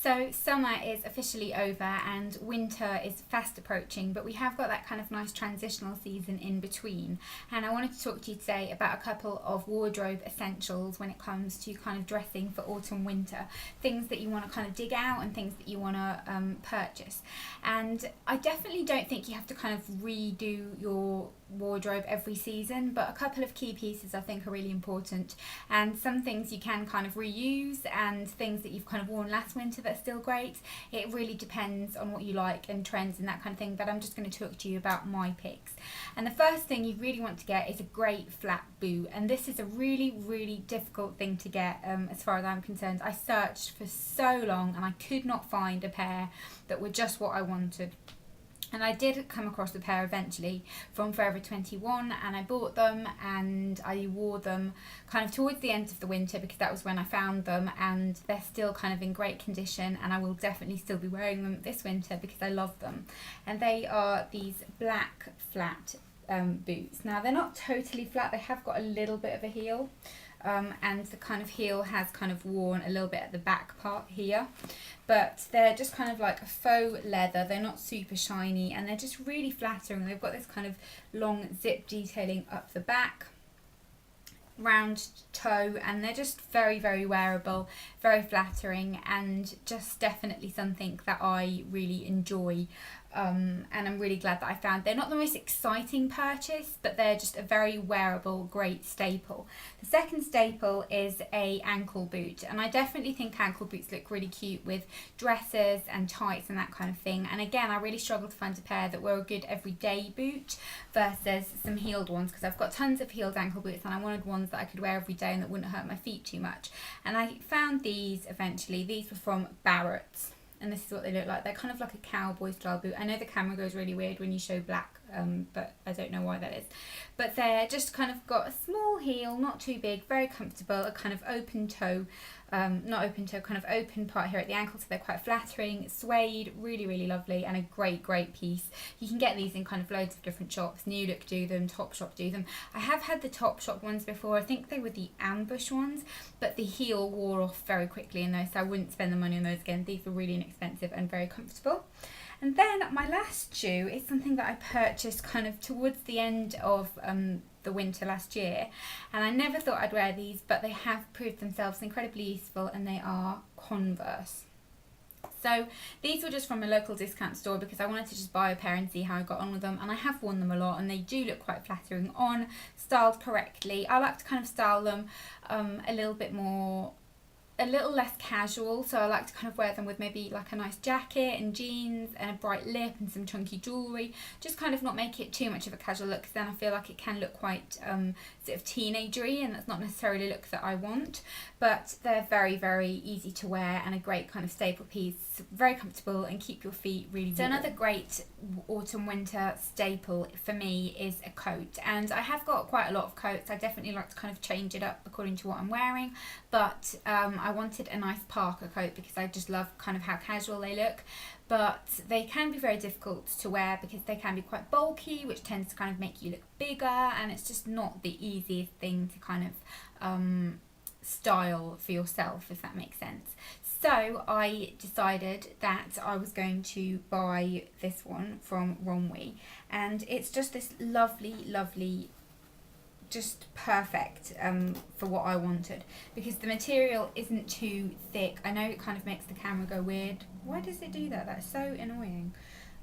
So summer is officially over and winter is fast approaching, but we have got that kind of nice transitional season in between. And I wanted to talk to you today about a couple of wardrobe essentials when it comes to kind of dressing for autumn winter. Things that you want to kind of dig out and things that you want to purchase. And I definitely don't think you have to kind of redo your wardrobe every season, but a couple of key pieces I think are really important, and some things you can kind of reuse and things that you've kind of worn last winter that's still great. It really depends on what you like and trends and that kind of thing, but I'm just going to talk to you about my picks. And the first thing you really want to get is a great flat boot, and this is a really difficult thing to get as far as I'm concerned. I searched for so long and I could not find a pair that were just what I wanted. And I did come across a pair eventually from Forever 21, and I bought them and I wore them kind of towards the end of the winter because that was when I found them, and they're still kind of in great condition, and I will definitely still be wearing them this winter because I love them. And they are these black flat boots. Now they're not totally flat, they have got a little bit of a heel. And the kind of heel has kind of worn a little bit at the back part here, but they're just kind of like a faux leather. They're not super shiny and they're just really flattering. They've got this kind of long zip detailing up the back, round toe, and they're just very wearable, very flattering, and just definitely something that I really enjoy. And I'm really glad that I found. They're not the most exciting purchase, but they're just a very wearable, great staple. The second staple is a ankle boot, and I definitely think ankle boots look really cute with dresses and tights and that kind of thing. And again, I really struggled to find a pair that were a good everyday boot versus some heeled ones, because I've got tons of heeled ankle boots and I wanted ones that I could wear every day and that wouldn't hurt my feet too much. And I found these eventually. These were from Barrett's. And this is what they look like. They're kind of like a cowboy style boot. I know the camera goes really weird when you show black, but I don't know why that is. But they're just kind of got a small heel, not too big, very comfortable, a kind of open toe, not open toe, kind of open part here at the ankle, so they're quite flattering, suede, really lovely, and a great piece. You can get these in kind of loads of different shops. New Look do them, Topshop do them. I have had the Topshop ones before. I think they were the ambush ones, but the heel wore off very quickly in those, so I wouldn't spend the money on those again. These were really inexpensive and very comfortable. And then my last shoe is something that I purchased kind of towards the end of the winter last year, and I never thought I'd wear these, but they have proved themselves incredibly useful, and they are Converse. So these were just from a local discount store because I wanted to just buy a pair and see how I got on with them, and I have worn them a lot and they do look quite flattering on, styled correctly. I like to kind of style them a little less casual, so I like to kind of wear them with maybe like a nice jacket and jeans and a bright lip and some chunky jewellery, just kind of not make it too much of a casual look, because then I feel like it can look quite sort of teenagery, and that's not necessarily a look that I want. But they're very easy to wear and a great kind of staple piece, very comfortable and keep your feet really warm. So another great autumn winter staple for me is a coat, and I have got quite a lot of coats. I definitely like to kind of change it up according to what I'm wearing, but I wanted a nice parka coat because I just love kind of how casual they look, but they can be very difficult to wear because they can be quite bulky, which tends to kind of make you look bigger, and it's just not the easiest thing to kind of style for yourself, if that makes sense. So I decided that I was going to buy this one from Romwe, and it's just this lovely, just perfect for what I wanted, because the material isn't too thick. I know it kind of makes the camera go weird. Why does it do that? That's so annoying.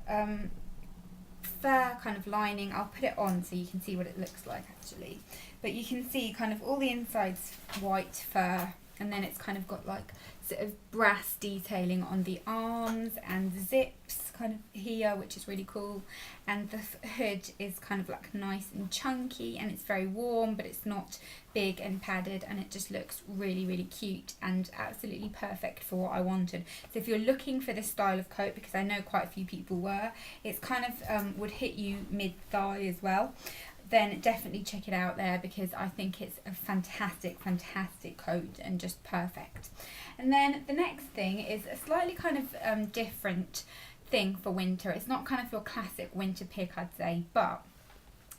Fur kind of lining. I'll put it on so you can see what it looks like actually, but you can see kind of all the inside's white fur, and then it's kind of got like sort of brass detailing on the arms and zips kind of here, which is really cool, and the hood is kind of like nice and chunky, and it's very warm, but it's not big and padded, and it just looks really cute and absolutely perfect for what I wanted. So if you're looking for this style of coat, because I know quite a few people were, it's kind of would hit you mid-thigh as well, then definitely check it out there, because I think it's a fantastic coat and just perfect. And then the next thing is a slightly kind of different thing for winter. It's not kind of your classic winter pick, I'd say, but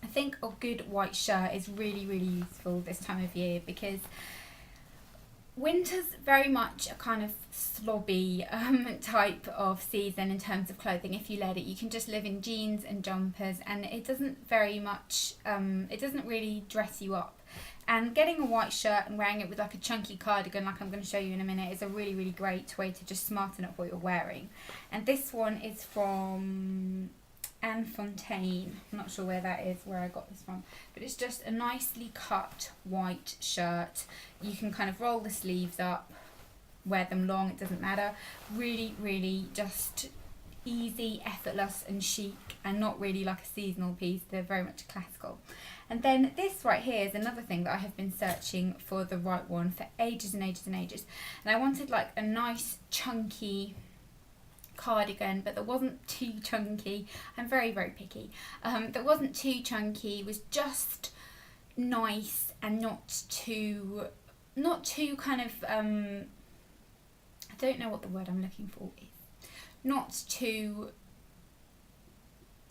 I think a good white shirt is really useful this time of year, because Winter's very much a kind of slobby type of season in terms of clothing. If you let it, you can just live in jeans and jumpers, and it doesn't very much, it doesn't really dress you up. And getting a white shirt and wearing it with like a chunky cardigan, like I'm going to show you in a minute, is a really, really great way to just smarten up what you're wearing. And this one is from Fontaine. I'm not sure where that is, where I got this from, but it's just a nicely cut white shirt. You can kind of roll the sleeves up, wear them long, it doesn't matter. Really, really just easy, effortless and chic, and not really like a seasonal piece. They're very much classical. And then this right here is another thing that I have been searching for the right one for ages and ages and ages. And I wanted like a nice chunky cardigan, but that wasn't too chunky. I'm very, very picky. That wasn't too chunky, was just nice and not too kind of, I don't know what the word I'm looking for is. Not too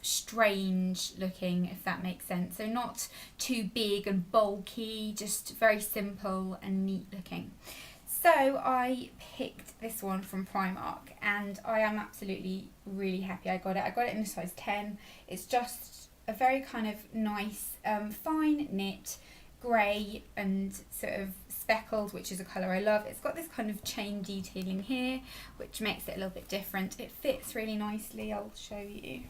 strange looking, if that makes sense. So not too big and bulky, just very simple and neat looking. So I picked this one from Primark, and I am absolutely really happy I got it. I got it in a size 10. It's just a very kind of nice, fine knit, grey and sort of speckled, which is a colour I love. It's got this kind of chain detailing here, which makes it a little bit different. It fits really nicely, I'll show you.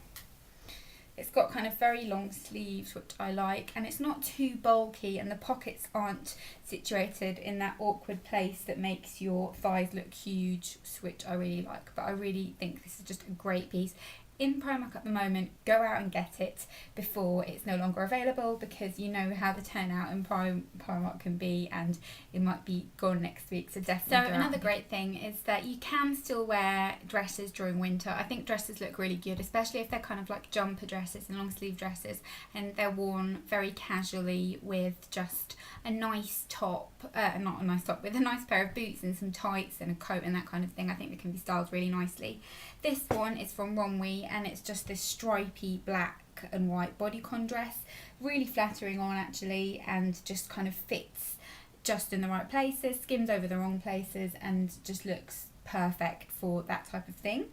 It's got kind of very long sleeves, which I like, and it's not too bulky, and the pockets aren't situated in that awkward place that makes your thighs look huge, which I really like. But I really think this is just a great piece. In Primark at the moment, go out and get it before it's no longer available, because you know how the turnout in Primark can be, and it might be gone next week, so definitely. So another great thing is that you can still wear dresses during winter. I think dresses look really good, especially if they're kind of like jumper dresses and long sleeve dresses, and they're worn very casually with just a nice top, not a nice top, with a nice pair of boots and some tights and a coat and that kind of thing. I think they can be styled really nicely. This one is from Ronwy, and it's just this stripy black and white bodycon dress, really flattering on actually, and just kind of fits just in the right places, skims over the wrong places, and just looks perfect for that type of thing.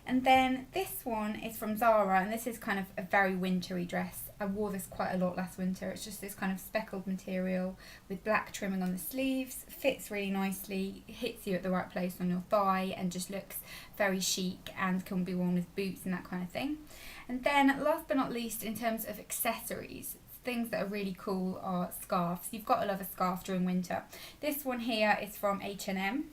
And then this one is from Zara, and this is kind of a very wintry dress. I wore this quite a lot last winter. It's just this kind of speckled material with black trimming on the sleeves, fits really nicely, hits you at the right place on your thigh, and just looks very chic and can be worn with boots and that kind of thing. And then last but not least, in terms of accessories, things that are really cool are scarves. You've got to love a scarf during winter. This one here is from H&M.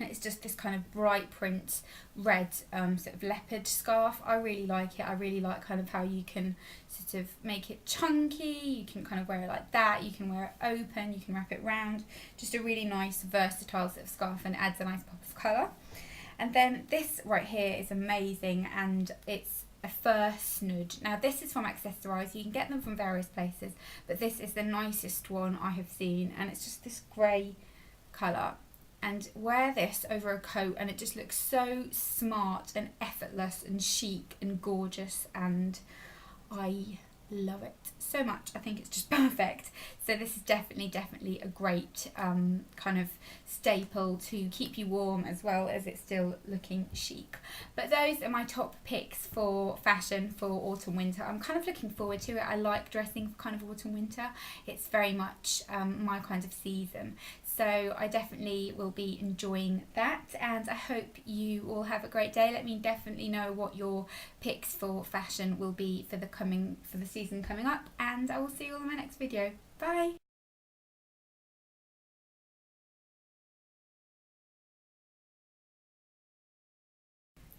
It's just this kind of bright print red sort of leopard scarf. I really like it. I really like kind of how you can sort of make it chunky. You can kind of wear it like that. You can wear it open. You can wrap it round. Just a really nice versatile sort of scarf, and adds a nice pop of colour. And then this right here is amazing, and it's a fur snood. Now this is from Accessorize. You can get them from various places, but this is the nicest one I have seen, and it's just this grey colour. And wear this over a coat, and it just looks so smart and effortless and chic and gorgeous, and I love it so much. I think it's just perfect. So this is definitely a great kind of staple to keep you warm, as well as it's still looking chic. But those are my top picks for fashion for autumn winter. I'm kind of looking forward to it. I like dressing for kind of autumn winter. It's very much my kind of season. So I definitely will be enjoying that, and I hope you all have a great day. Let me definitely know what your picks for fashion will be for the season coming up, and I will see you all in my next video. Bye!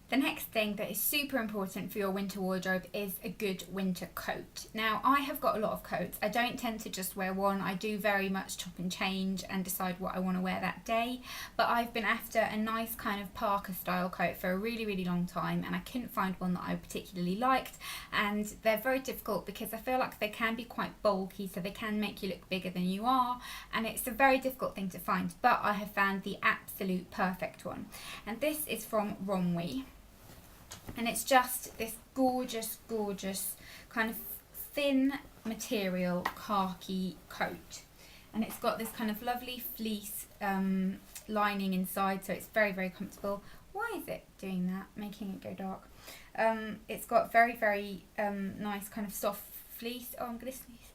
The next thing that is super important for your winter wardrobe is a good winter coat. Now, I have got a lot of coats. I don't tend to just wear one. I do very much chop and change and decide what I want to wear that day. But I've been after a nice kind of Parker style coat for a really long time, and I couldn't find one that I particularly liked. And they're very difficult because I feel like they can be quite bulky, so they can make you look bigger than you are. And it's a very difficult thing to find, but I have found the absolute perfect one. And this is from Ronwy. And it's just this gorgeous kind of thin material khaki coat. and it's got this kind of lovely fleece lining inside, so it's very, very comfortable. Why is it doing that, making it go dark? It's got very, very nice kind of soft fleece. Oh, I'm going to sneeze.